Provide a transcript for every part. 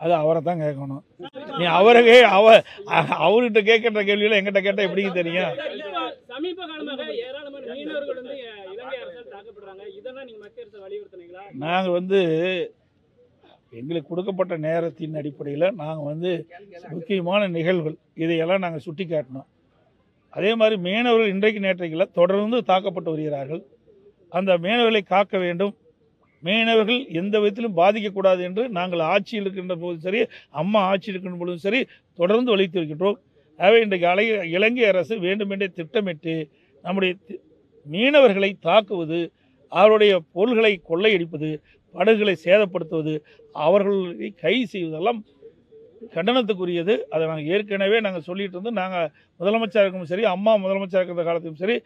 அது அவரை தான் கேட்கணும். நீ அவர்கிட்ட கேட்கிற கேள்வியில எங்கிட்ட கேட்டா எப்படிங்க தெரியும்? சமீப காலமாக ஏராளமான மீனவர்கள் இலங்கை அரசால் தாக்கப்படுறாங்க. இதெல்லாம் நீங்க மத்திய அரசு வலியுறுத்தினீங்களா? நாங்கள் எங்களுக்கு கொடுக்கப்பட்ட நேரத்தின் அடிப்படையில் நாங்கள் முக்கியமான நிகழ்வுகள் இதையெல்லாம் நாங்கள் சுட்டி காட்டினோம். அதே மாதிரி மீனவர்கள் இன்றைக்கு நேற்றைக்குள்ள தொடர்ந்து தாக்கப்பட்டு வருகிறார்கள். அந்த மீனவர்களை காக்க வேண்டும், மீனவர்கள் எந்த விதத்திலும் பாதிக்கக்கூடாது என்று நாங்கள் ஆட்சியில் இருக்கின்ற போதும் சரி, அம்மா ஆட்சியில் இருக்கின்ற பொழுதும் சரி தொடர்ந்து வலியுறுத்தி இருக்கின்றோம். ஆகவே இன்றைக்கு இலங்கை அரசு வேண்டுமென்றே திட்டமிட்டு நம்முடைய மீனவர்களை தாக்குவது, அவருடைய பொருள்களை கொள்ளையடிப்பது, படகுகளை சேதப்படுத்துவது, அவர்களை கைது செய்வதெல்லாம் கண்டனத்துக்குரியது. அதை நாங்கள் சொல்லிட்டு இருந்து நாங்கள் முதலமைச்சர் இருக்கும் சரி, அம்மா முதலமைச்சர் இருக்கிற காலத்திலும் சரி,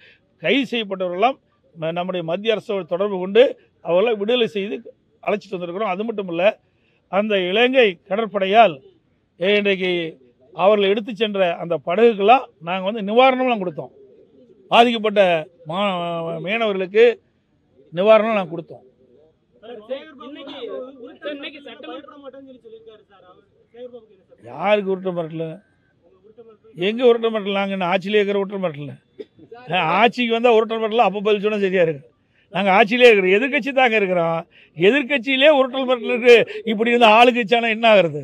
கைது செய்யப்பட்டவர்களெல்லாம் நம்முடைய மத்திய அரசோடு தொடர்பு கொண்டு அவர்களை விடுதலை செய்து அழைச்சிட்டு வந்திருக்கிறோம். அது மட்டும் இல்லை, அந்த இலங்கை கடற்படையால் இன்றைக்கு அவர்களை எடுத்து சென்ற அந்த படகுக்கெல்லாம் நாங்கள் நிவாரணம்லாம் கொடுத்தோம். பாதிக்கப்பட்ட மீனவர்களுக்கு நிவாரணம் நாங்கள் கொடுத்தோம். யாருக்கு உருட்ட மிரட்டல? எங்க உருட்ட மிரட்டல? நாங்கள் என்ன ஆட்சியிலே இருக்கிற உருட்ட மிரட்டல? ஆட்சிக்கு வந்தால் உருட்ட மிரட்டல அப்போ பதில் சொன்னால் சரியா இருக்கு. நாங்கள் ஆட்சியிலே இருக்கிறோம், எதிர்கட்சி தாங்க இருக்கிறோம். எதிர்கட்சியிலே உருட்டல் மிரட்டலுக்கு இப்படி இருந்த ஆளுங்கட்சியானா என்ன ஆகுறது?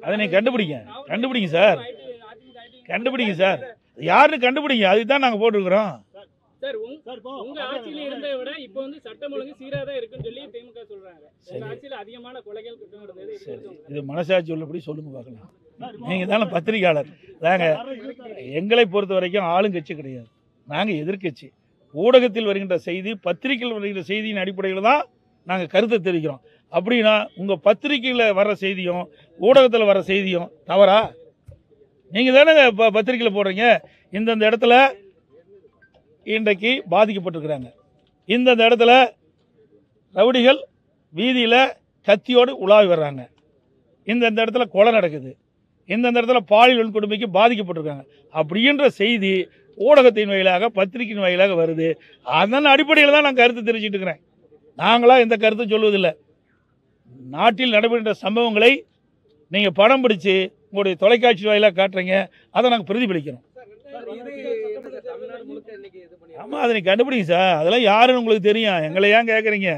அதை நீங்க கண்டுபிடிங்க சார், கண்டுபிடிங்க சார், யாருன்னு கண்டுபிடிங்க. அதுதான் நாங்கள் போட்டுருக்கிறோம். சார், உங்க ஆட்சியில இருந்ததை விட இப்போ சட்டம் ஒழுங்கு சீராதான் இருக்குன்னு சொல்லி திமுக சொல்றாங்க. உங்க ஆட்சியில அதிகமான கொலைகள் குற்றம் நடந்தது. இது மனசாட்சி உள்ளபடி சொல்லுங்க பார்க்கலாம். நீங்க தானே பத்திரிகையாளர். எங்களை பொறுத்த வரைக்கும் ஆளுங்கட்சி கிடையாது, நாங்கள் எதிர்கட்சி. ஊடகத்தில் வருகின்ற செய்தி, பத்திரிகையில் வருகின்ற செய்தியின் அடிப்படையில் தான் நாங்கள் கருத்தை தெரிவிக்கிறோம். அப்படின்னா உங்கள் பத்திரிகையில் வர்ற செய்தியும் ஊடகத்தில் வர்ற செய்தியும் தவறா? நீங்கள் தானே பத்திரிகையில் போடுறீங்க, இந்தந்த இடத்துல இன்றைக்கு பாதிக்கப்பட்டிருக்கிறாங்க, இந்தந்த இடத்துல ரவுடிகள் வீதியில் கத்தியோடு உலாவி வர்றாங்க, இந்தந்த இடத்துல கொலை நடக்குது, இந்தந்த இடத்துல பாலியல் வன்கொடுமைக்கு பாதிக்கப்பட்டிருக்காங்க அப்படின்ற செய்தி ஊடகத்தின் வாயிலாக பத்திரிகையின் வாயிலாக வருது. அதன் அடிப்படையில் தான் நான் கருத்து தெரிவிச்சுட்டு இருக்கிறேன். நாங்களாம் எந்த கருத்தும் சொல்வதில்லை. நாட்டில் நடைபெறுகின்ற சம்பவங்களை நீங்கள் படம் பிடிச்சி உங்களுடைய தொலைக்காட்சி வாயிலாக காட்டுறீங்க, அதை நாங்கள் பிரதிபலிக்கிறோம். ஆமாம், அதை நீங்கள் கண்டுபிடிங்க சார். அதெல்லாம் யாருன்னு உங்களுக்கு தெரியும். எங்களை ஏன் கேட்குறீங்க?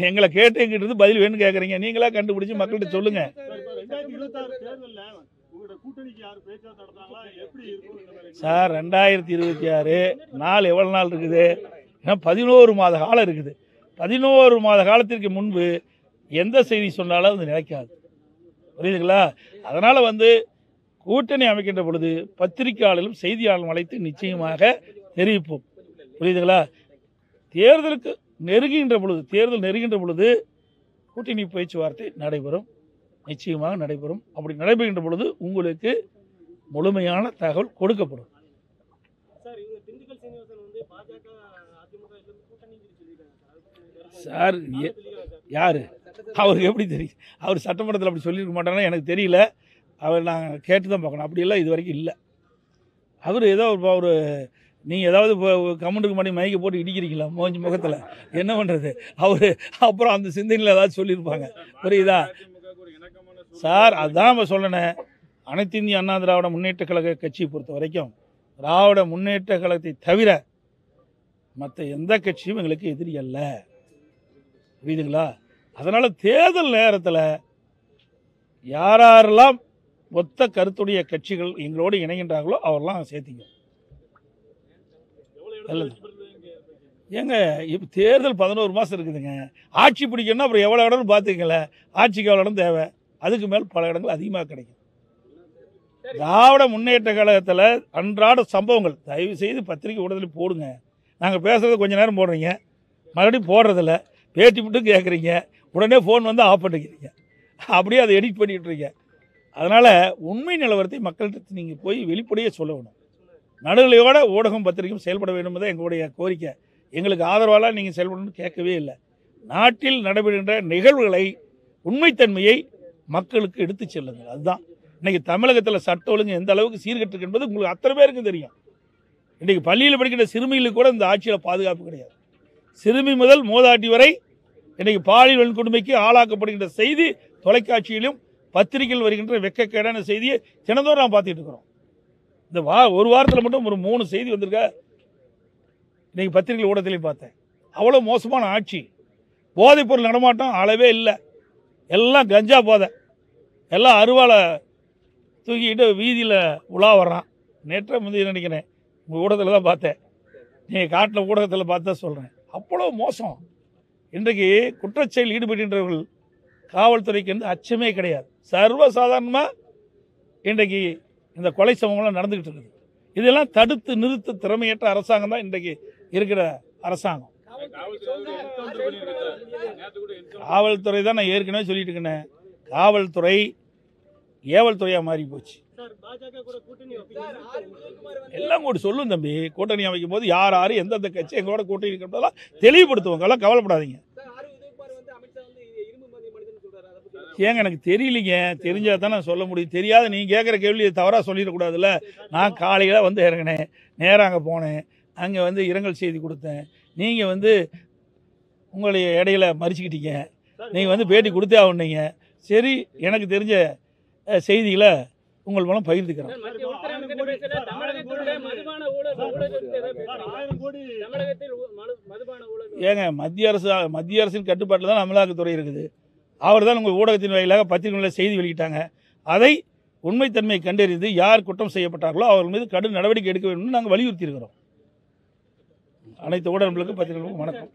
எங்களை கேட்டு எங்கிட்ட பதில் வேணும்னு கேட்குறீங்க. நீங்களா கண்டுபிடிச்சி மக்கள்கிட்ட சொல்லுங்கள். சார், 2026 நாள் எவ்வளோ நாள் இருக்குது? ஏன்னா 11 மாத காலம் இருக்குது. 11 மாத காலத்திற்கு முன்பு எந்த செய்தி சொன்னாலும் அது நிலைக்காது, புரியுதுங்களா? அதனால் கூட்டணி அமைக்கின்ற பொழுது பத்திரிகையாளர்களும் செய்தியாளர்களும் அழைத்து நிச்சயமாக தெரிவிப்போம், புரியுதுங்களா? தேர்தல் நெருங்குகின்ற பொழுது கூட்டணி பேச்சுவார்த்தை நடைபெறும், நிச்சயமாக நடைபெறும். அப்படி நடைபெறுகின்ற பொழுது உங்களுக்கு முழுமையான தகவல் கொடுக்கப்படும். சார், யாரு அவருக்கு எப்படி தெரியும்? அவர் சட்டமன்றத்தில் அப்படி சொல்லியிருக்க மாட்டாங்கன்னா எனக்கு தெரியல. அவர் நாங்கள் கேட்டு தான் பார்க்கணும். அப்படியெல்லாம் இது வரைக்கும் இல்லை. அவர் ஏதோ ஒரு நீங்கள் ஏதாவது கமெண்ட்டுக்கு முன்னாடி மைக்கை போட்டு இடிக்கிறீங்களா மோஞ்சி முகத்தில்? என்ன பண்ணுறது? அவர் அப்புறம் அந்த சிந்தனையில் ஏதாவது சொல்லியிருப்பாங்க, புரியுதா சார்? அதுதான் சொல்லணேன். அனைத்து இந்திய அண்ணா திராவிட முன்னேற்ற கழக கட்சியை பொறுத்த வரைக்கும் திராவிட முன்னேற்ற கழகத்தை தவிர மற்ற எந்த கட்சியும் எங்களுக்கு எதிரி அல்ல, புரியுதுங்களா? அதனால் தேர்தல் நேரத்தில் யாரெல்லாம் ஒத்த கருத்துடைய கட்சிகள் எங்களோடு இணைகின்றார்களோ அவரெல்லாம் சேர்த்திங்க. ஏங்க, இப்போ தேர்தல் 11 மாதம் இருக்குதுங்க. ஆட்சி பிடிக்கணும்னா அப்புறம் எவ்வளோ இடம்னு பார்த்துக்கங்களேன். ஆட்சிக்கு எவ்வளோ இடம் தேவை, அதுக்கு மேல் பல இடங்கள் அதிகமாக கிடைக்கும். திராவிட முன்னேற்ற கழகத்தில் அன்றாட சம்பவங்கள் தயவு செய்து பத்திரிகை ஊடகத்தில் போடுங்க. நாங்கள் பேசுகிறது கொஞ்சம் நேரம் போடுறீங்க, மறுபடியும் போடுறதில்ல, பேட்டி மட்டும் கேட்குறீங்க, உடனே ஃபோன் ஆஃப் பண்ணிக்கிறீங்க, அப்படியே அதை எடிட் பண்ணிட்டுருக்கீங்க. அதனால் உண்மை நிலவரத்தை மக்கள்கிட்ட நீங்கள் போய் வெளிப்படையே சொல்லணும். நடுநிலையோட ஊடகம் பத்திரிகையும் செயல்பட வேண்டும் என்பது எங்களுடைய கோரிக்கை. எங்களுக்கு ஆதரவாலாம் நீங்கள் செயல்படணும்னு கேட்கவே இல்லை. நாட்டில் நடைபெறுகின்ற நிகழ்வுகளை, உண்மைத்தன்மையை மக்களுக்கு எடுத்து செல்லுங்கள். அதுதான் இன்றைக்கி தமிழகத்தில் சட்ட ஒழுங்கு எந்த அளவுக்கு சீர்கெட்டிருக்கு என்பது உங்களுக்கு அத்தனை பேருக்கு தெரியும். இன்றைக்கு பள்ளியில் படிக்கிற சிறுமிகளுக்கு கூட இந்த ஆட்சியில் பாதுகாப்பு கிடையாது. சிறுமி முதல் மூதாட்டி வரை இன்றைக்கு பாலியல் வன்கொடுமைக்கு ஆளாக்கப்படுகின்ற செய்தி தொலைக்காட்சியிலும் பத்திரிகையில் வருகின்ற வெட்கக்கேடான செய்தியை தினந்தோறும் நாம் பார்த்துட்டு இருக்கிறோம். இந்த ஒரு வாரத்தில் மட்டும் ஒரு 3 செய்தி வந்திருக்க இன்றைக்கி பத்திரிகை ஊடகத்திலையும் பார்த்தேன். அவ்வளோ மோசமான ஆட்சி. போதைப்பொருள் நடமாட்டம் அளவே இல்லை. எல்லாம் கஞ்சா போதை, எல்லாம் அருவாளை தூக்கிக்கிட்டு வீதியில் உலா வர்றான். நேற்று முந்தைய நினைக்கிறேன் உங்கள் ஊடகத்தில் தான் பார்த்தேன். நீங்கள் காட்டில் ஊடகத்தில் பார்த்து தான் சொல்கிறேன். அவ்வளோ மோசம். இன்றைக்கு குற்றச்செயல் ஈடுபடுகின்றவர்கள் காவல்துறைக்கு வந்து அச்சமே கிடையாது. சர்வசாதாரணமாக இன்றைக்கு இந்த கொலை சம்பவங்கள்லாம் நடந்துக்கிட்டு இருக்குது. இதெல்லாம் தடுத்து நிறுத்த திறமையற்ற அரசாங்கம் தான் இன்றைக்கு இருக்கிற அரசாங்கம். காவல்துறை தான் நான் ஏற்கனவே சொல்லிட்டு இருக்கேன். காவல்துறை ஏவல் துறையாக மாறி போச்சு. எல்லாம் கூட சொல்லும் தம்பி. கூட்டணி அமைக்கும் போது யார் யார் எந்தெந்த கட்சி எங்களோட கூட்டணி இருக்கிறதெல்லாம் தெளிவுபடுத்துவாங்க. எல்லாம் கவலைப்படாதீங்க. ஏங்க எனக்கு தெரியலிங்க. தெரிஞ்சால் தான் நான் சொல்ல முடியும். தெரியாத நீங்கள் கேட்குற கேள்வி தவறாக சொல்லிடக்கூடாதுல்ல. நான் காலையில் வந்து இறங்கினேன், நேராக அங்கே போனேன், அங்கே வந்து இரங்கல் செய்தி கொடுத்தேன். நீங்கள் வந்து உங்களுடைய இடையில மறிச்சுக்கிட்டீங்க. நீங்கள் வந்து பேட்டி கொடுத்தே ஆகணுங்க. சரி, எனக்கு தெரிஞ்ச செய்திகளை உங்கள் மூலம் பகிர்ந்துக்கிறேன். ஏங்க மத்திய அரசின் கட்டுப்பாட்டில் தான் அமலாக்கத்துறை இருக்குது. அவர் தான் உங்கள் ஊடகத்தின் வாயிலாக பத்திரிகைகளில் செய்தி வெளியிட்டாங்க. அதை உண்மைத்தன்மையை கண்டறிந்து யார் குற்றம் செய்யப்பட்டார்களோ அவர்கள் மீது கடும் நடவடிக்கை எடுக்க வேண்டும் நாங்கள் வலியுறுத்தி இருக்கிறோம். அனைத்து ஊடகங்களுக்கும் பத்திரிகைகளுக்கும் வணக்கம்.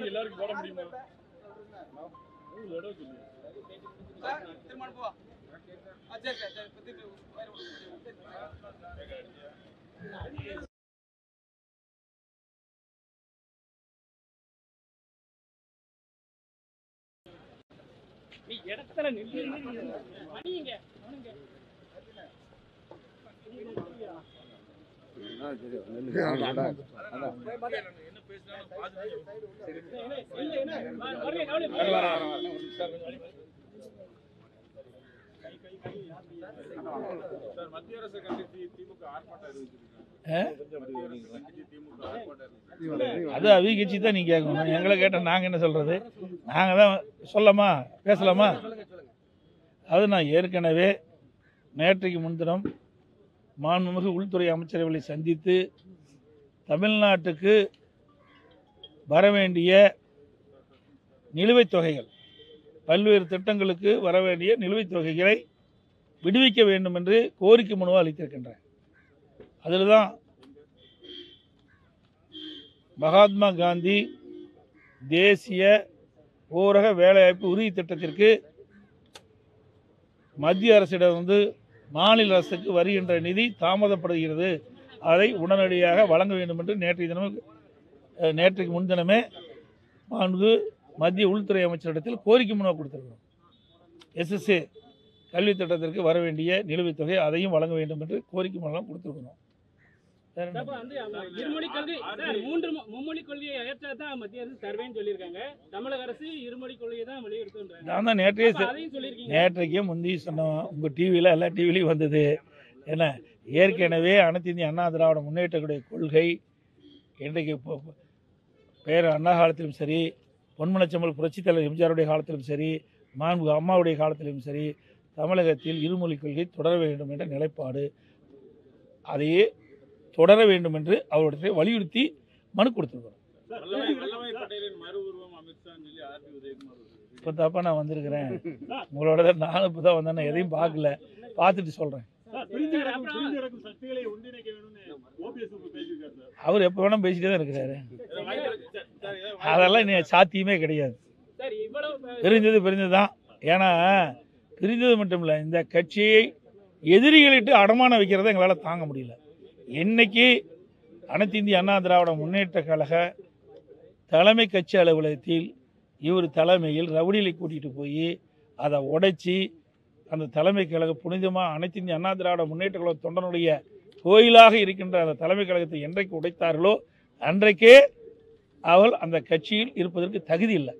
எல்லாருக்கும் போட முடியுமா? இடத்துல நின்று மணிங்க மத்திய அரசு கண்டித்து திமுக ஆர்ப்பாட்டம் அது அவங்க கட்சி தான் நீங்க கேட்கணும். எங்களை கேட்டால் நாங்கள் என்ன சொல்றது? நாங்கள் தான் சொல்லலாமா, பேசலாமா? அது நான் ஏற்கனவே நேற்றைக்கு முன்தினம் மாண்புமிகு உள்துறை அமைச்சரவர்களை சந்தித்து தமிழ்நாட்டுக்கு வரவேண்டிய நிலுவைத் தொகைகள், பல்வேறு திட்டங்களுக்கு வரவேண்டிய நிலுவைத் தொகைகளை விடுவிக்க வேண்டும் என்று கோரிக்கை மனுவை அளித்திருக்கின்றேன். அதில் தான் மகாத்மா காந்தி தேசிய ஊரக வேலைவாய்ப்பு உறுதி திட்டத்திற்கு மத்திய அரசிடம் வந்து மாநில அரசுக்கு வருகின்ற நிதி தாமதப்படுகிறது, அதை உடனடியாக வழங்க வேண்டும் என்று நேற்றைக்கு முன்தினமே மத்திய உள்துறை அமைச்சரிடத்தில் கோரிக்கை மனு கொடுத்திருக்கிறோம். SSA கல்வி திட்டத்திற்கு வர வேண்டிய நிலுவைத் தொகை அதையும் வழங்க வேண்டும் என்று கோரிக்கை மனு கொடுத்திருக்கிறோம். மும்மொழி கொள்கையை ஏற்றாதான் மத்திய அரசு தருவேன்னு சொல்லியிருக்காங்க. தமிழக அரசு இருமொழி கொள்கையை தான் வலியுறுத்துன்றாங்க. நான் தான் நேற்றைக்கே முந்தி சொன்னோம். உங்கள் டிவியில் எல்லா டிவிலையும் வந்தது. ஏன்னா ஏற்கனவே அனைத்து இந்திய அண்ணா திராவிட முன்னேற்றக்கூடிய கொள்கை இன்றைக்கு பேர் அண்ணா காலத்திலும் சரி, பொன்மனச்செம்மல் புரட்சித் தலைவர் எம்ஜிஆருடைய காலத்திலும் சரி, மாண்புமிகு அம்மாவுடைய காலத்திலும் சரி, தமிழகத்தில் இருமொழி கொள்கை தொடர வேண்டும் என்ற நிலைப்பாடு, அதையே தொடர வேண்டும் என்று அவருடைய வலியுறுத்தி மனு கொடுத்துருக்கிறோம். இப்போ தப்பா நான் வந்திருக்கிறேன். உங்களோட தான் நானும் இப்போ தான் வந்தேன். எதையும் பார்க்கல, பார்த்துட்டு சொல்கிறேன். அவர் எப்போ வேணால் பேசிட்டே தான் இருக்கிறாரு. அதெல்லாம் சாத்தியமே கிடையாது. பிரிஞ்சது தான். ஏன்னா பிரிந்தது மட்டும் இல்லை, இந்த கட்சியை எதிரிகளிட்டு அடமான வைக்கிறத எங்களால் தாங்க முடியல. இன்னைக்கு அனைத்து இந்திய அண்ணா திராவிட முன்னேற்ற கழக தலைமை கட்சி அலுவலகத்தில் இவர் தலைமையில் ரவுடிகளை கூட்டிகிட்டு போய் அதை உடைச்சி அந்த தலைமை கழக புனிதமாக அனைத்து இந்திய அண்ணா திராவிட முன்னேற்ற கழக தொண்டனுடைய கோயிலாக இருக்கின்ற அந்த தலைமை கழகத்தை என்றைக்கு உடைத்தார்களோ அன்றைக்கே அவள் அந்த கட்சியில் இருப்பதற்கு தகுதி இல்லை.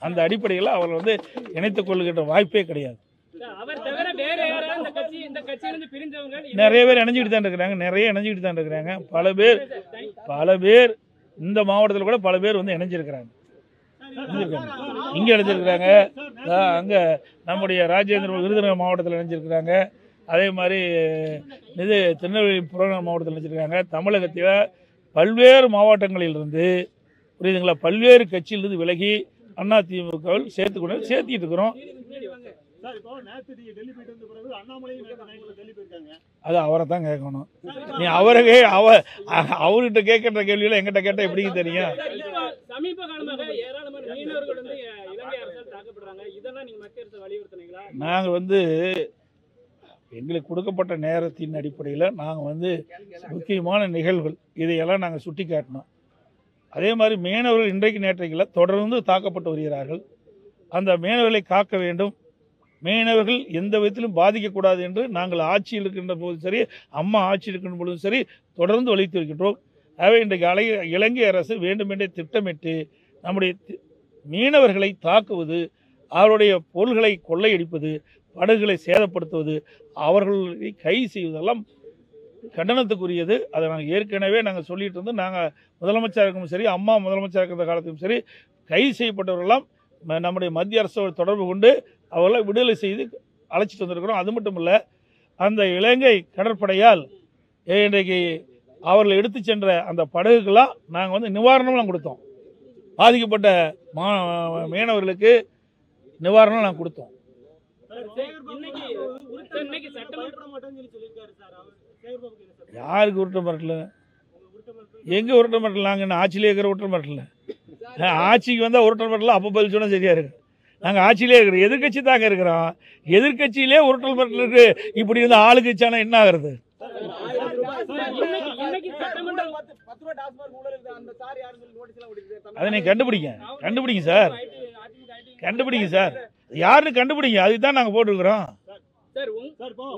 அந்த அடிப்படையில் அவள் இணைத்துக் கொள்ளுகின்ற வாய்ப்பே கிடையாது. நிறைய பேர் இணைஞ்சிக்கிட்டு தான் இருக்கிறாங்க. பல பேர் இந்த மாவட்டத்தில் கூட பல பேர் இணைஞ்சிருக்கிறாங்க. இங்கே இணைஞ்சிருக்கிறாங்க, அங்கே நம்முடைய ராஜேந்திர விருதுநகர் மாவட்டத்தில் இணைஞ்சிருக்கிறாங்க. அதே மாதிரி இது திருநெல்வேலி புறநகர் மாவட்டத்தில் இணைஞ்சிருக்காங்க. தமிழகத்தில் பல்வேறு மாவட்டங்களிலிருந்து புரியுதுங்களா, பல்வேறு கட்சியிலிருந்து விலகி அதிமுகவில் சேர்த்திட்டு இருக்கிறோம். அது அவரை தான் கேட்கணும். நீ அவர்கிட்ட கேட்கிற கேள்வியில எங்கிட்ட கேட்டா எப்படிங்க தெரியும்? சமீப காலமாக ஏராளமான மீனவர்கள் இலங்கை அரசால் தாக்கப்படுறாங்க. இதெல்லாம் நீங்க மத்திய அரசு வலியுறுத்தினீங்களா? நாங்க எங்களுக்கு கொடுக்கப்பட்ட நேரத்தின் அடிப்படையில் நாங்கள் முக்கியமான நிகழ்வுகள் இதையெல்லாம் நாங்கள் சுட்டி காட்டினோம். அதே மாதிரி மீனவர்கள் இன்றைக்கு நேற்றைக்குள்ள தொடர்ந்து தாக்கப்பட்டு வருகிறார்கள். அந்த மீனவர்களை காக்க வேண்டும், மீனவர்கள் எந்த விதத்திலும் பாதிக்கக்கூடாது என்று நாங்கள் ஆட்சியில் இருக்கின்ற போதும் சரி, அம்மா ஆட்சி இருக்கின்ற பொழுதும் சரி தொடர்ந்து வலியுறுத்தி வருகின்றோம். ஆகவே இன்றைக்கு இலங்கை அரசு வேண்டுமென்றே திட்டமிட்டு நம்முடைய மீனவர்களை தாக்குவது, அவருடைய பொருள்களை கொள்ளையடிப்பது, படகுகளை சேதப்படுத்துவது, அவர்களை கைது செய்வதெல்லாம் கண்டனத்துக்குரியது. அதை நாங்கள் ஏற்கனவே சொல்லிட்டு இருந்தோம். நாங்கள் முதலமைச்சர் இருக்கும் சரி, அம்மா முதலமைச்சர் இருக்கிற காலத்திலும் சரி, கைது செய்யப்பட்டவர்களெல்லாம் நம்முடைய மத்திய அரசோடு தொடர்பு கொண்டு அவர்களை விடுதலை செய்து அழைச்சிட்டு வந்திருக்கிறோம். அது மட்டும் இல்லை, அந்த இலங்கை கடற்படையால் இன்றைக்கு அவர்களை எடுத்து சென்ற அந்த படகுக்கெல்லாம் நாங்கள் நிவாரணம்லாம் கொடுத்தோம். பாதிக்கப்பட்ட மீனவர்களுக்கு நிவாரணம் நாங்கள் கொடுத்தோம். யாருக்கு உருட்ட மிரட்டல? எங்க உருட்ட மிரட்டல? நாங்கள் என்ன ஆட்சியிலே இருக்கிற உருட்ட மிரட்டல? ஆட்சிக்கு வந்தால் உருட்ட மிரட்டல அப்போ பதில் சொன்னால் சரியா இருக்கு. நாங்கள் ஆட்சியிலே இருக்கிறோம், எதிர்கட்சி தாங்க இருக்கிறோம். எதிர்கட்சியிலே உருட்டல் மிரட்டல் இருக்கு. இப்படி ஆளுங்கட்சியானா என்ன ஆகுறது? அதை நீங்க கண்டுபிடிங்க சார், யாருன்னு கண்டுபிடிங்க. அதுக்கு தான் நாங்கள் போட்டுருக்கிறோம். சார்,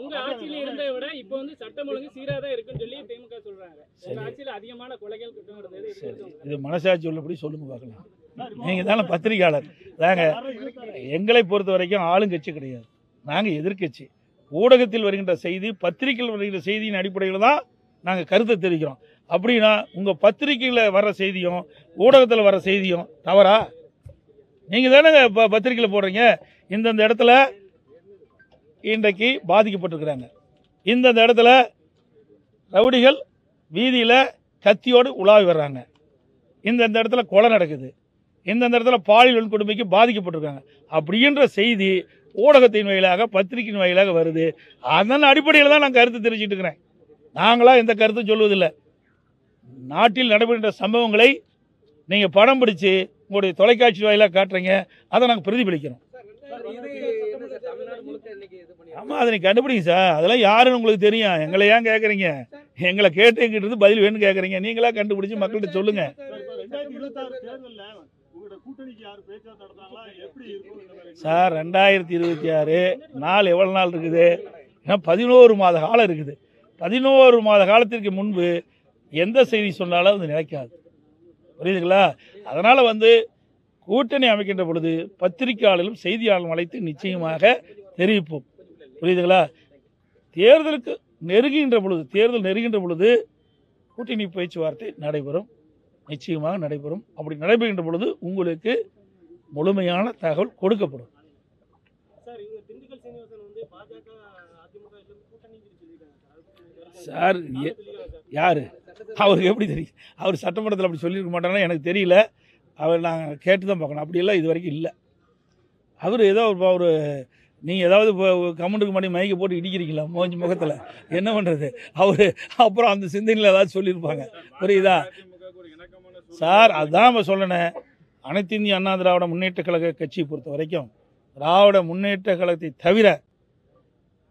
உங்க ஆட்சியில இருந்ததை விட இப்போ சட்டம் ஒழுங்கு சீராதான் இருக்குன்னு சொல்லி திமுக சொல்றாங்க. உங்க ஆட்சியில அதிகமான கொலைகள் குற்றம் நடந்தது. இது மனசாட்சி உள்ளபடி சொல்லுங்க பார்க்கலாம். நீங்க தானே பத்திரிகையாளர். நாங்க எங்களை பொறுத்த வரைக்கும் ஆளுங்கட்சி கிடையாது, நாங்கள் எதிர்கட்சி. ஊடகத்தில் வருகின்ற செய்தி, பத்திரிகையில் வருகின்ற செய்தியின் அடிப்படையில் தான் நாங்கள் கருத்தை தெரிவிக்கிறோம். அப்படின்னா உங்கள் பத்திரிகையில் வர்ற செய்தியும் ஊடகத்தில் வர்ற செய்தியும் தவறா? நீங்கள் தானே இப்போ பத்திரிகையில் போடுறீங்க, இந்தந்த இடத்துல இன்றைக்கு பாதிக்கப்பட்டிருக்கிறாங்க, இந்தந்த இடத்துல ரவுடிகள் வீதியில் கத்தியோடு உலாவி வர்றாங்க, இந்தந்த இடத்துல கொலை நடக்குது, இந்தந்த இடத்துல பாலியல் வன்கொடுமைக்கு பாதிக்கப்பட்டிருக்காங்க அப்படின்ற செய்தி ஊடகத்தின் வாயிலாக பத்திரிகையின் வாயிலாக வருது. அதன் அடிப்படையில் தான் நான் கருத்து தெரிவிச்சுட்டு இருக்கிறேன். நாங்களாம் எந்த கருத்தும் சொல்வதில்லை. நாட்டில் நடைபெறுகின்ற சம்பவங்களை நீங்கள் படம் பிடிச்சி உங்களுடைய தொலைக்காட்சி வாயிலாக காட்டுறீங்க, அதை நாங்கள் பிரதிபலிக்கிறோம். ஆமாம், அதை நீங்கள் கண்டுபிடிங்க சார். அதெல்லாம் யாருன்னு உங்களுக்கு தெரியும். எங்களை ஏன் கேட்குறீங்க? எங்களை கேட்டு எங்கிட்ட பதில் வேணும்னு கேட்குறீங்க. நீங்களா கண்டுபிடிச்சி மக்கள்கிட்ட சொல்லுங்க சார். 2026 நாள் எவ்வளோ நாள் இருக்குது? ஏன்னா 11 மாத காலம் இருக்குது. 11 மாத காலத்திற்கு முன்பு எந்த செய்தி சொன்னாலும் அது நிலைக்காது, புரியுதுங்களா? அதனால் கூட்டணி அமைக்கின்ற பொழுது பத்திரிகையாளர்களும் செய்தியாளர்களும் அழைத்து நிச்சயமாக தெரிவிப்போம், புரியுதுங்களா? தேர்தல் நெருங்குகின்ற பொழுது கூட்டணி பேச்சுவார்த்தை நடைபெறும், நிச்சயமாக நடைபெறும். அப்படி நடைபெறுகின்ற பொழுது உங்களுக்கு முழுமையான தகவல் கொடுக்கப்படும். சார் யாரு? அவருக்கு எப்படி தெரியும்? அவர் சட்டமன்றத்தில் அப்படி சொல்லியிருக்க மாட்டாங்கன்னா எனக்கு தெரியல. அவர் நாங்கள் கேட்டு தான் பார்க்கணும். அப்படியெல்லாம் இது வரைக்கும் இல்லை. அவர் ஏதோ ஒரு நீங்கள் ஏதாவது கமெண்ட்டுக்கு முன்னாடி மைக்கை போட்டு இடிக்கிறீங்களா முகத்தில்? என்ன பண்ணுறது? அவர் அப்புறம் அந்த சிந்தனையில் ஏதாவது சொல்லியிருப்பாங்க, புரியுதா சார்? அதுதான் நம்ம சொல்லணும். அனைத்து இந்திய அண்ணா திராவிட முன்னேற்ற கழக கட்சியை பொறுத்த வரைக்கும் திராவிட முன்னேற்ற கழகத்தை தவிர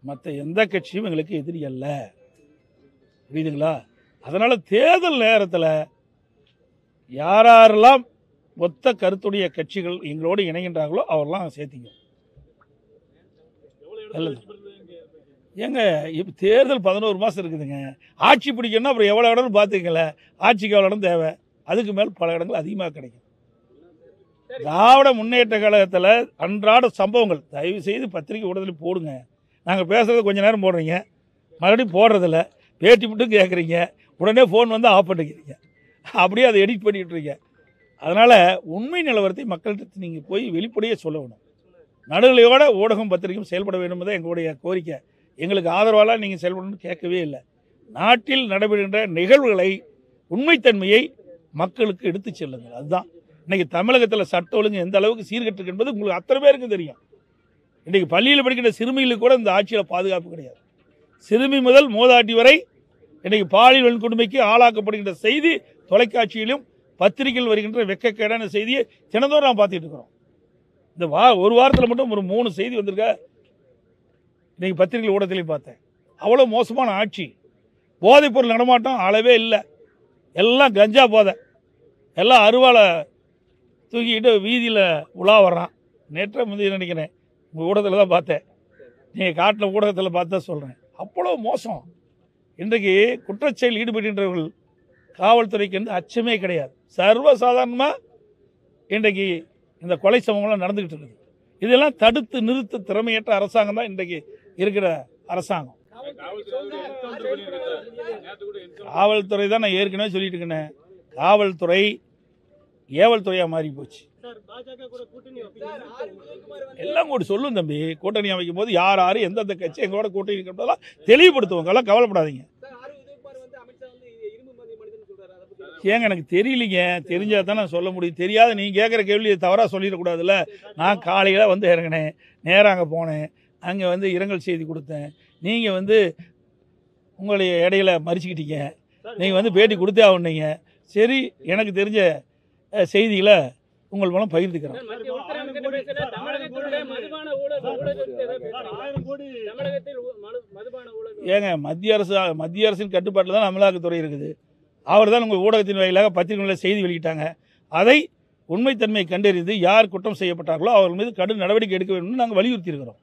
மற்ற எந்த கட்சியும் எங்களுக்கு எதிரி அல்ல. புரியுதுங்களா? அதனால் தேர்தல் நேரத்தில் யாரெல்லாம் ஒத்த கருத்துடைய கட்சிகள் எங்களோடு இணைகின்றார்களோ அவரெல்லாம் சேர்த்திங்க. ஏங்க இப்போ தேர்தல் 11 மாதம் இருக்குதுங்க. ஆட்சி பிடிக்கணும்னா அப்புறம் எவ்வளோ இடம்னு பார்த்துக்கல. ஆட்சிக்கு எவ்வளோ இடம் தேவை, அதுக்கு மேல் பல இடங்கள் அதிகமாக கிடைக்கும். திராவிட முன்னேற்ற கழகத்தில் அன்றாட சம்பவங்கள் தயவு செய்து பத்திரிகை ஊடகத்தில் போடுங்க. நாங்கள் பேசுகிறது கொஞ்சம் நேரம் போடுறீங்க, மறுபடியும் போடுறதில்ல, பேட்டி மட்டும் கேட்குறீங்க, உடனே ஃபோன் வந்து ஆஃப் பண்ணிக்கிறீங்க, அப்படியே அதை எடிட் பண்ணிட்டுருங்க. அதனால் உண்மை நிலவரத்தை மக்கள்கிட்ட நீங்கள் போய் வெளிப்படையாக சொல்ல வேணும். நடுநிலையோட ஊடகம் பத்திரிகையும் செயல்பட வேண்டும் தான் எங்களுடைய கோரிக்கை. எங்களுக்கு ஆதரவாலாம் நீங்கள் செயல்படணும்னு கேட்கவே இல்லை. நாட்டில் நடைபெறுகின்ற நிகழ்வுகளை உண்மைத்தன்மையை மக்களுக்கு எடுத்து செல்லுங்கள். அதுதான் இன்றைக்கி தமிழகத்தில் சட்ட ஒழுங்கு எந்த அளவுக்கு சீர்கெட்டு என்பது உங்களுக்கு அத்தனை பேருக்கு தெரியும். இன்றைக்கி பள்ளியில் படிக்கின்ற சிறுமிகளுக்கு கூட இந்த ஆட்சியில் பாதுகாப்பு கிடையாது. சிறுமி முதல் மூதாட்டி வரை இன்றைக்கி பாலியல் வன்கொடுமைக்கு ஆளாக்கப்படுகின்ற செய்தி தொலைக்காட்சியிலும் பத்திரிகையில் வருகின்ற வெட்கக்கேடான செய்தியை தினந்தோறும் நாம் பார்த்துட்டு இருக்கிறோம். இந்த ஒரு வாரத்தில் மட்டும் ஒரு 3 செய்தி வந்திருக்க இன்றைக்கி பத்திரிகை ஊடகத்திலையும் பார்த்தேன். அவ்வளோ மோசமான ஆட்சி. போதைப்பொருள் நடமாட்டம் அளவே இல்லை. எல்லாம் கஞ்சா போதை, எல்லாம் அருவாலை தூக்கிக்கிட்டு வீதியில் உலா வர்றான். நேற்று முந்தைய நினைக்கிறேன் உங்கள் ஊடகத்தில் தான் பார்த்தேன். நீங்கள் காட்டின ஊடகத்தில் பார்த்து தான் சொல்கிறேன். அவ்வளோ மோசம். இன்றைக்கு குற்றச்செயல் ஈடுபடுகின்றவர்கள் காவல்துறைக்கு வந்து அச்சமே கிடையாது. சர்வசாதாரணமாக இன்றைக்கு இந்த கொலை சம்பவங்கள்லாம் நடந்துக்கிட்டு இருக்குது. இதெல்லாம் தடுத்து நிறுத்த திறமையற்ற அரசாங்கம் தான் இன்றைக்கு இருக்கிற அரசாங்கம். காவல்துறை தான் நான் ஏற்கனவே சொல்லிட்டு இருக்கேன். காவல்துறை ஏவல் துறையாக மாறி போச்சு. எல்லாம் கூட சொல்லும் தம்பி. கூட்டணி அமைக்கும் போது யார் யார் எந்தெந்த கட்சி எங்களோட கூட்டணி இருக்கிறதெல்லாம் தெளிவுபடுத்துவாங்க. எல்லாம் கவலைப்படாதீங்க. ஏங்க எனக்கு தெரியலிங்க. தெரிஞ்சால் தான் நான் சொல்ல முடியும். தெரியாத நீங்கள் கேட்குற கேள்வி தவறாக சொல்லிடக்கூடாதுல்ல. நான் காலையில் வந்து இறங்கினேன், நேராக அங்கே போனேன், அங்கே வந்து இரங்கல் செய்தி கொடுத்தேன். நீங்கள் வந்து உங்களுடைய இடையில மறிச்சுக்கிட்டீங்க, நீங்கள் வந்து பேட்டி கொடுத்தே ஆகணுங்க. சரி, எனக்கு தெரிஞ்ச செய்திகளை உங்கள் மூலம் பகிர்ந்துக்கிறேன். ஏங்க மத்திய அரசின் கட்டுப்பாட்டில் தான் அமலாக்கத்துறை இருக்குது. அவர் தான் உங்கள் ஊடகத்தின் வாயிலாக பத்திரிகைகளில் செய்தி வெளியிட்டாங்க. அதை உண்மைத்தன்மையை கண்டறிந்து யார் குற்றம் செய்யப்பட்டார்களோ அவர்கள் மீது கடும் நடவடிக்கை எடுக்க வேண்டும் நாங்கள் வலியுறுத்தி இருக்கிறோம்.